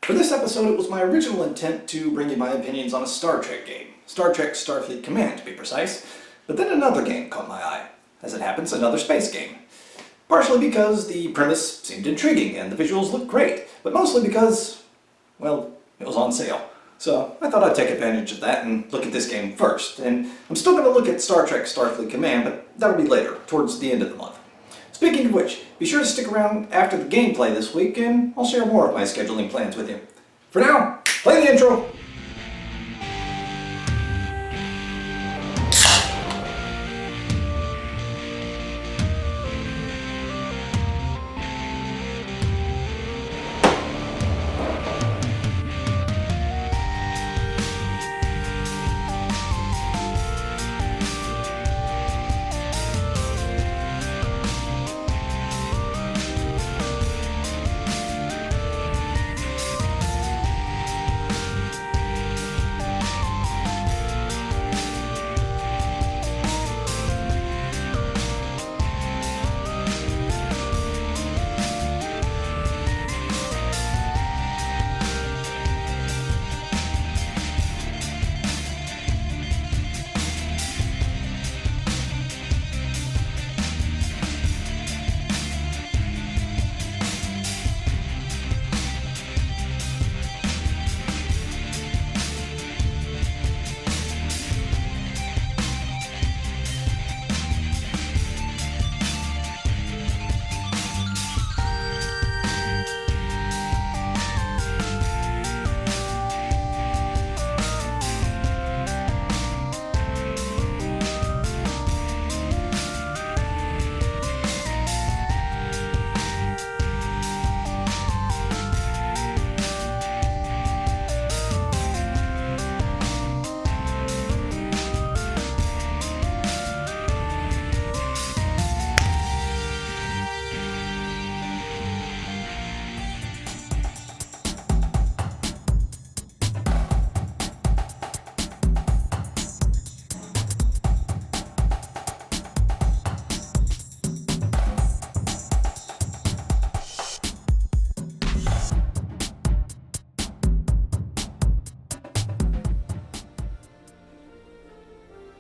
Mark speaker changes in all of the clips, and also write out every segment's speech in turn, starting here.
Speaker 1: For this episode, it was my original intent to bring you my opinions on a Star Trek game. Star Trek Starfleet Command, to be precise. But then another game caught my eye. As it happens, another space game. Partially because the premise seemed intriguing and the visuals looked great, but mostly because, well, it was on sale. So I thought I'd take advantage of that and look at this game first. And I'm still going to look at Star Trek Starfleet Command, but that'll be later, towards the end of the month. Speaking of which, be sure to stick around after the gameplay this week and I'll share more of my scheduling plans with you. For now, play the intro!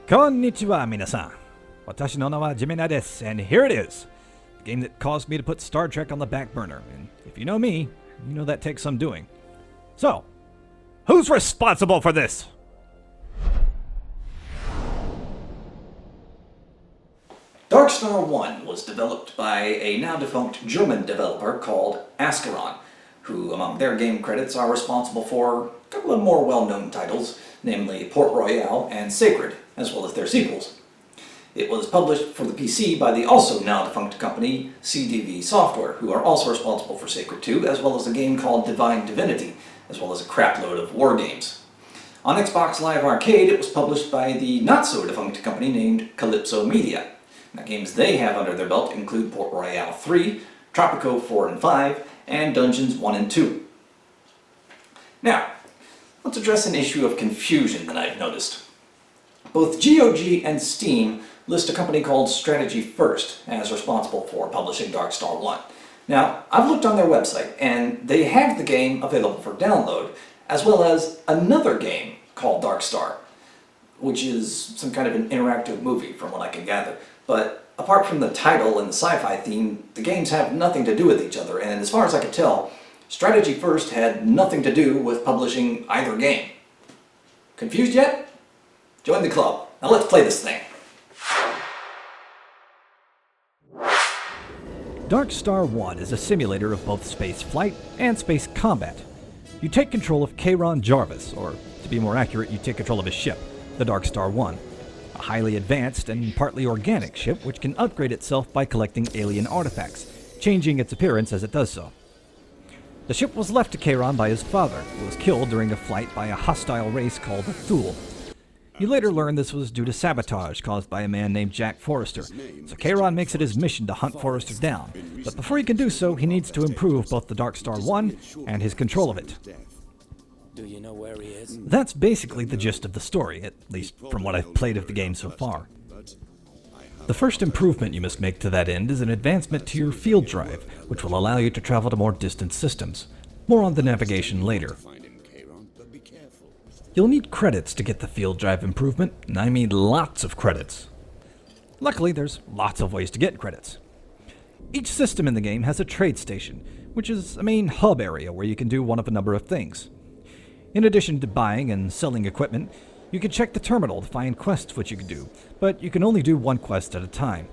Speaker 2: Konnichiwa, minasan. Watashi no na wa Jimena desu, and here it is. The game that caused me to put Star Trek on the back burner, and if you know me, you know that takes some doing. So, who's responsible for this?
Speaker 1: Darkstar 1 was developed by a now-defunct German developer called Ascaron, who, among their game credits, are responsible for a couple of more well-known titles, namely Port Royale and Sacred, as well as their sequels. It was published for the PC by the also now-defunct company CDV Software, who are also responsible for Sacred 2, as well as a game called Divine Divinity, as well as a crapload of war games. On Xbox Live Arcade, it was published by the not-so-defunct company named Calypso Media. Now, games they have under their belt include Port Royale 3, Tropico 4 and 5, and Dungeons 1 and 2. Now, let's address an issue of confusion that I've noticed. Both GOG and Steam list a company called Strategy First as responsible for publishing Darkstar 1. Now, I've looked on their website, and they have the game available for download, as well as another game called Darkstar, which is some kind of an interactive movie from what I can gather. But apart from the title and the sci-fi theme, the games have nothing to do with each other, and as far as I could tell, Strategy First had nothing to do with publishing either game. Confused yet? Join the club. Now let's play this thing.
Speaker 2: Darkstar 1 is a simulator of both space flight and space combat. You take control of Kayron Jarvis, or to be more accurate, you take control of his ship, the Darkstar 1. A highly advanced and partly organic ship which can upgrade itself by collecting alien artifacts, changing its appearance as it does so. The ship was left to Kayron by his father, who was killed during a flight by a hostile race called the Thule. You later learn this was due to sabotage caused by a man named Jack Forrester, so Kayron makes it his mission to hunt Forrester down, but before he can do so, he needs to improve both the Darkstar 1 and his control of it.
Speaker 3: Do you know where he is?
Speaker 2: That's basically the gist of the story, at least from what I've played of the game so far. The first improvement you must make to that end is an advancement to your field drive, which will allow you to travel to more distant systems. More on the navigation later.
Speaker 4: Find him, Charon, but be careful.
Speaker 2: You'll need credits to get the field drive improvement, and I mean lots of credits. Luckily, there's lots of ways to get credits. Each system in the game has a trade station, which is a main hub area where you can do one of a number of things. In addition to buying and selling equipment, you can check the terminal to find quests which you can do, but you can only do one quest at a time.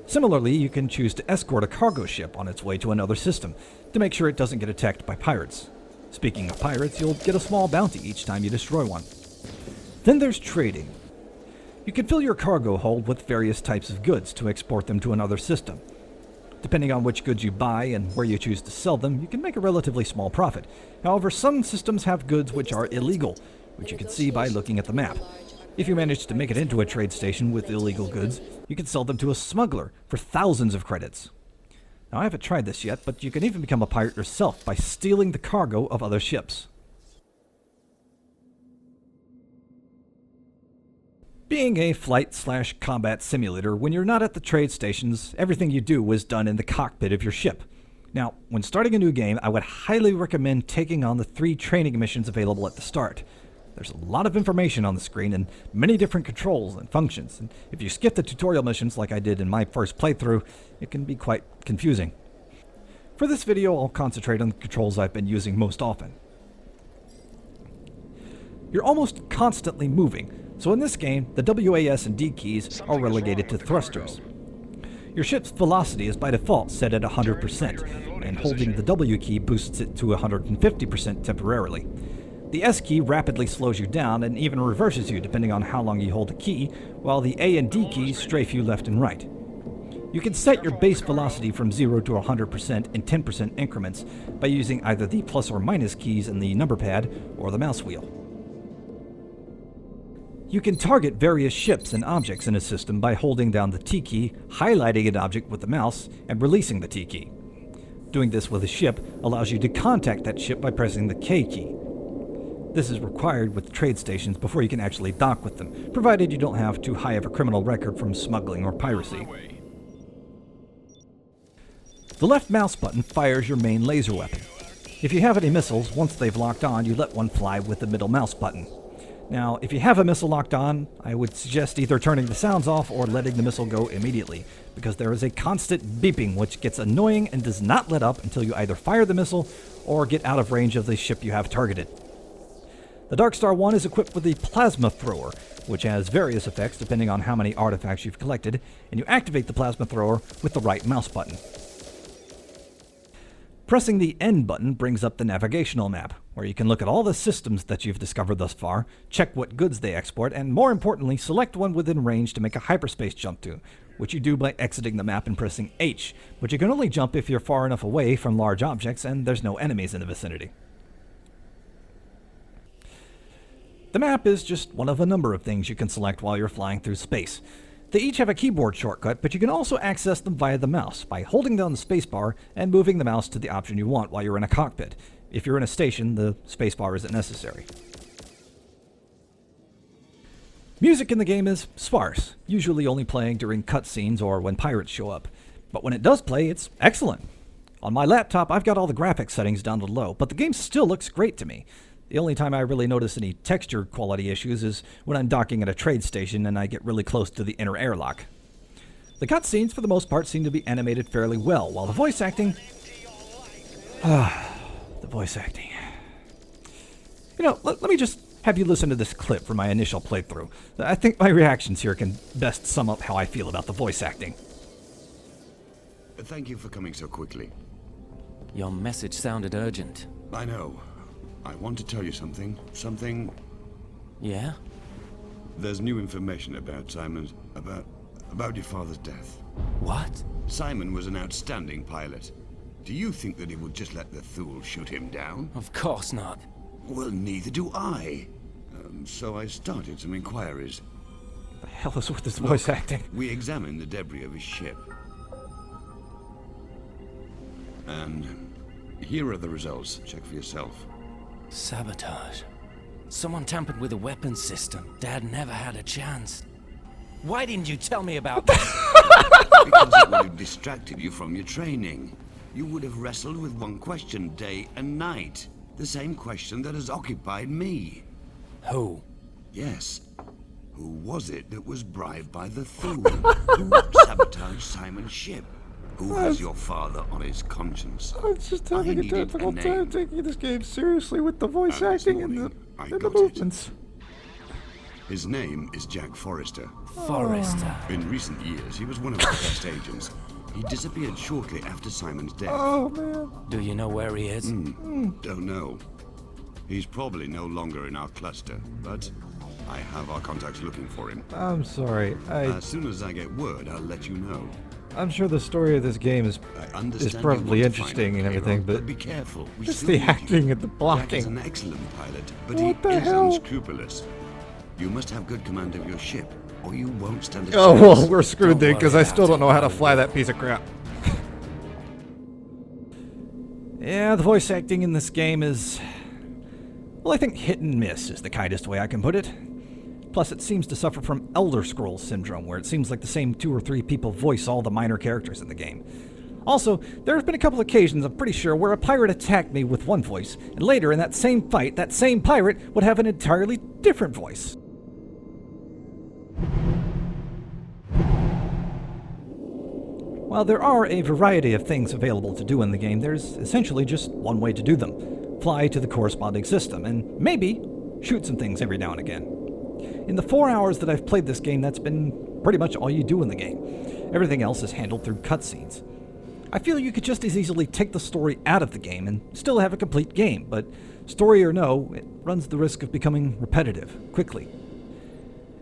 Speaker 2: Similarly, you can choose to escort a cargo ship on its way to another system to make sure it doesn't get attacked by pirates. Speaking of pirates, you'll get a small bounty each time you destroy one. Then there's trading. You can fill your cargo hold with various types of goods to export them to another system. Depending on which goods you buy and where you choose to sell them, you can make a relatively small profit. However, some systems have goods which are illegal, which you can see by looking at the map. If you manage to make it into a trade station with illegal goods, you can sell them to a smuggler for thousands of credits. Now, I haven't tried this yet, but you can even become a pirate yourself by stealing the cargo of other ships. Being a flight/combat simulator, when you're not at the trade stations, everything you do is done in the cockpit of your ship. Now, when starting a new game, I would highly recommend taking on the 3 training missions available at the start. There's a lot of information on the screen and many different controls and functions, and if you skip the tutorial missions like I did in my first playthrough, it can be quite confusing. For this video, I'll concentrate on the controls I've been using most often. You're almost constantly moving, so in this game, the WAS and D keys are relegated to thrusters. Your ship's velocity is by default set at 100%, and holding the W key boosts it to 150% temporarily. The S key rapidly slows you down and even reverses you depending on how long you hold the key, while the A and D keys strafe you left and right. You can set your base velocity from 0 to 100% in 10% increments by using either the plus or minus keys in the number pad or the mouse wheel. You can target various ships and objects in a system by holding down the T key, highlighting an object with the mouse, and releasing the T key. Doing this with a ship allows you to contact that ship by pressing the K key. This is required with trade stations before you can actually dock with them, provided you don't have too high of a criminal record from smuggling or piracy. The left mouse button fires your main laser weapon. If you have any missiles, once they've locked on, you let one fly with the middle mouse button. Now, if you have a missile locked on, I would suggest either turning the sounds off or letting the missile go immediately, because there is a constant beeping which gets annoying and does not let up until you either fire the missile or get out of range of the ship you have targeted. The Darkstar 1 is equipped with the Plasma Thrower, which has various effects depending on how many artifacts you've collected, and you activate the Plasma Thrower with the right mouse button. Pressing the N button brings up the navigational map, where you can look at all the systems that you've discovered thus far, check what goods they export, and more importantly, select one within range to make a hyperspace jump to, which you do by exiting the map and pressing H, but you can only jump if you're far enough away from large objects and there's no enemies in the vicinity. The map is just one of a number of things you can select while you're flying through space. They each have a keyboard shortcut, but you can also access them via the mouse by holding down the spacebar and moving the mouse to the option you want while you're in a cockpit. If you're in a station, the spacebar isn't necessary. Music in the game is sparse, usually only playing during cutscenes or when pirates show up. But when it does play, it's excellent. On my laptop, I've got all the graphics settings down to low, but the game still looks great to me. The only time I really notice any texture quality issues is when I'm docking at a trade station and I get really close to the inner airlock. The cutscenes, for the most part, seem to be animated fairly well, while the voice acting... the voice acting... You know, let me just have you listen to this clip from my initial playthrough. I think my reactions here can best sum up how I feel about the voice acting.
Speaker 4: Thank you for coming so quickly.
Speaker 3: Your message sounded urgent.
Speaker 4: I know. I want to tell you something.
Speaker 3: Yeah?
Speaker 4: There's new information about Simon's... about your father's death.
Speaker 3: What?
Speaker 4: Simon was an outstanding pilot. Do you think that he would just let the Thule shoot him down?
Speaker 3: Of course not.
Speaker 4: Well, neither do I. So I started some inquiries.
Speaker 2: What the hell is with this voice acting?
Speaker 4: We examined the debris of his ship. And here are the results. Check for yourself.
Speaker 3: Sabotage. Someone tampered with the weapons system. Dad never had a chance. Why didn't you tell me about that?
Speaker 4: Because it would have distracted you from your training. you would have wrestled with one question day and night. The same question that has occupied me.
Speaker 3: Who?
Speaker 4: Yes. Who was it that was bribed by the Thule? Who sabotaged Simon's ship? Who has your father on his conscience?
Speaker 2: I'm just having a
Speaker 4: needed
Speaker 2: difficult
Speaker 4: a
Speaker 2: time
Speaker 4: name.
Speaker 2: taking this game seriously with the voice
Speaker 4: And this
Speaker 2: acting and the,
Speaker 4: morning, I
Speaker 2: and the
Speaker 4: got it.
Speaker 2: movements.
Speaker 4: His name is Jack Forrester.
Speaker 3: Forrester.
Speaker 4: In recent years, he was one of our best agents. He disappeared shortly after Simon's death.
Speaker 2: Oh, man.
Speaker 3: Do you know where he is?
Speaker 4: Don't know. He's probably no longer in our cluster, but I have our contacts looking for him.
Speaker 2: I'm sorry.
Speaker 4: As soon as I get word, I'll let you know.
Speaker 2: I'm sure the story of this game is
Speaker 4: I understand you
Speaker 2: probably
Speaker 4: want to
Speaker 2: interesting
Speaker 4: find
Speaker 2: and everything,
Speaker 4: Ascaron,
Speaker 2: but
Speaker 4: be careful. We
Speaker 2: just
Speaker 4: still
Speaker 2: the
Speaker 4: need you.
Speaker 2: acting and the
Speaker 4: Jack is
Speaker 2: blocking.
Speaker 4: an excellent pilot, but
Speaker 2: What
Speaker 4: he
Speaker 2: the
Speaker 4: is
Speaker 2: hell?
Speaker 4: unscrupulous. You must have good command of your ship, or you won't stand a
Speaker 2: Oh,
Speaker 4: chance.
Speaker 2: well, we're screwed
Speaker 3: Don't
Speaker 2: then, because
Speaker 3: worry
Speaker 2: I still
Speaker 3: about
Speaker 2: don't know
Speaker 3: it.
Speaker 2: how to fly that piece of crap. Yeah, the voice acting in this game is... well, I think hit and miss is the kindest way I can put it. Plus, it seems to suffer from Elder Scrolls syndrome, where it seems like the same 2 or 3 people voice all the minor characters in the game. Also, there have been a couple occasions, I'm pretty sure, where a pirate attacked me with one voice, and later in that same fight, that same pirate would have an entirely different voice. While there are a variety of things available to do in the game, there's essentially just one way to do them. Fly to the corresponding system, and maybe shoot some things every now and again. In the 4 hours that I've played this game, that's been pretty much all you do in the game. Everything else is handled through cutscenes. I feel you could just as easily take the story out of the game and still have a complete game, but story or no, it runs the risk of becoming repetitive quickly.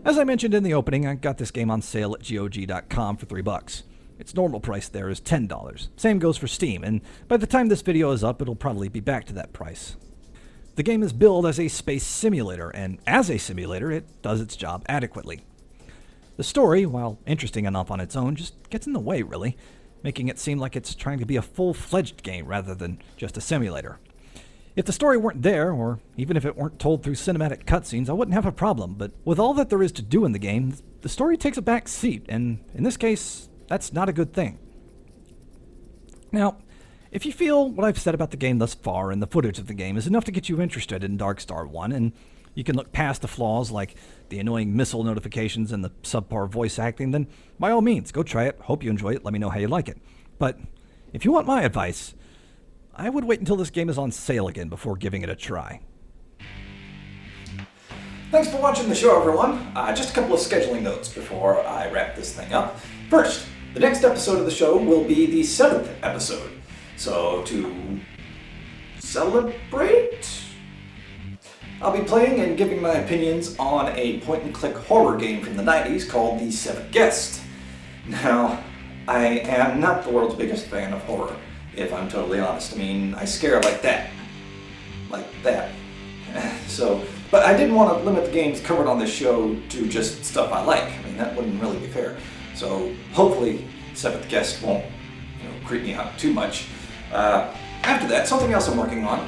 Speaker 2: As I mentioned in the opening, I got this game on sale at GOG.com for $3. Its normal price there is $10. Same goes for Steam, and by the time this video is up, it'll probably be back to that price. The game is billed as a space simulator, and as a simulator, it does its job adequately. The story, while interesting enough on its own, just gets in the way, really, making it seem like it's trying to be a full-fledged game rather than just a simulator. If the story weren't there, or even if it weren't told through cinematic cutscenes, I wouldn't have a problem, but with all that there is to do in the game, the story takes a back seat, and in this case, that's not a good thing. Now, if you feel what I've said about the game thus far and the footage of the game is enough to get you interested in Darkstar 1, and you can look past the flaws like the annoying missile notifications and the subpar voice acting, then by all means, go try it. Hope you enjoy it. Let me know how you like it. But if you want my advice, I would wait until this game is on sale again before giving it a try.
Speaker 1: Thanks for watching the show, everyone. Just a couple of scheduling notes before I wrap this thing up. First, the next episode of the show will be the 7th episode. So, to celebrate, I'll be playing and giving my opinions on a point-and-click horror game from the 90s called The Seventh Guest. Now, I am not the world's biggest fan of horror, if I'm totally honest. I mean, I scare like that. Like that. So, but I didn't want to limit the games covered on this show to just stuff I like. I mean, that wouldn't really be fair. So, hopefully, Seventh Guest won't, creep me out too much. After that, something else I'm working on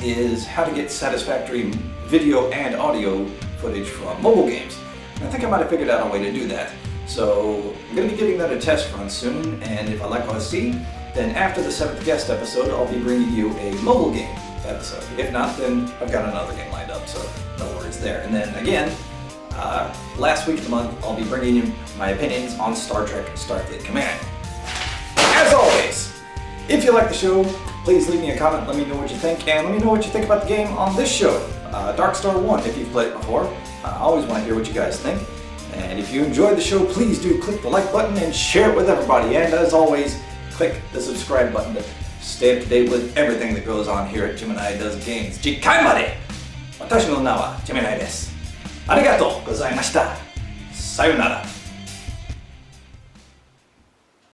Speaker 1: is how to get satisfactory video and audio footage from mobile games. And I think I might have figured out a way to do that. So I'm going to be giving that a test run soon, and if I like what I see, then after the 7th guest episode, I'll be bringing you a mobile game episode. If not, then I've got another game lined up, so no worries there. And then again, last week of the month, I'll be bringing you my opinions on Star Trek Starfleet Command. As always, if you like the show, please leave me a comment, let me know what you think, and let me know what you think about the game on this show, Darkstar 1, if you've played it before. I always want to hear what you guys think. And if you enjoyed the show, please do click the like button and share it with everybody. And as always, click the subscribe button to stay up to date with everything that goes on here at Gemini Does Games. 次回まで私の名は Gemini です。ありがとうございました。さようなら。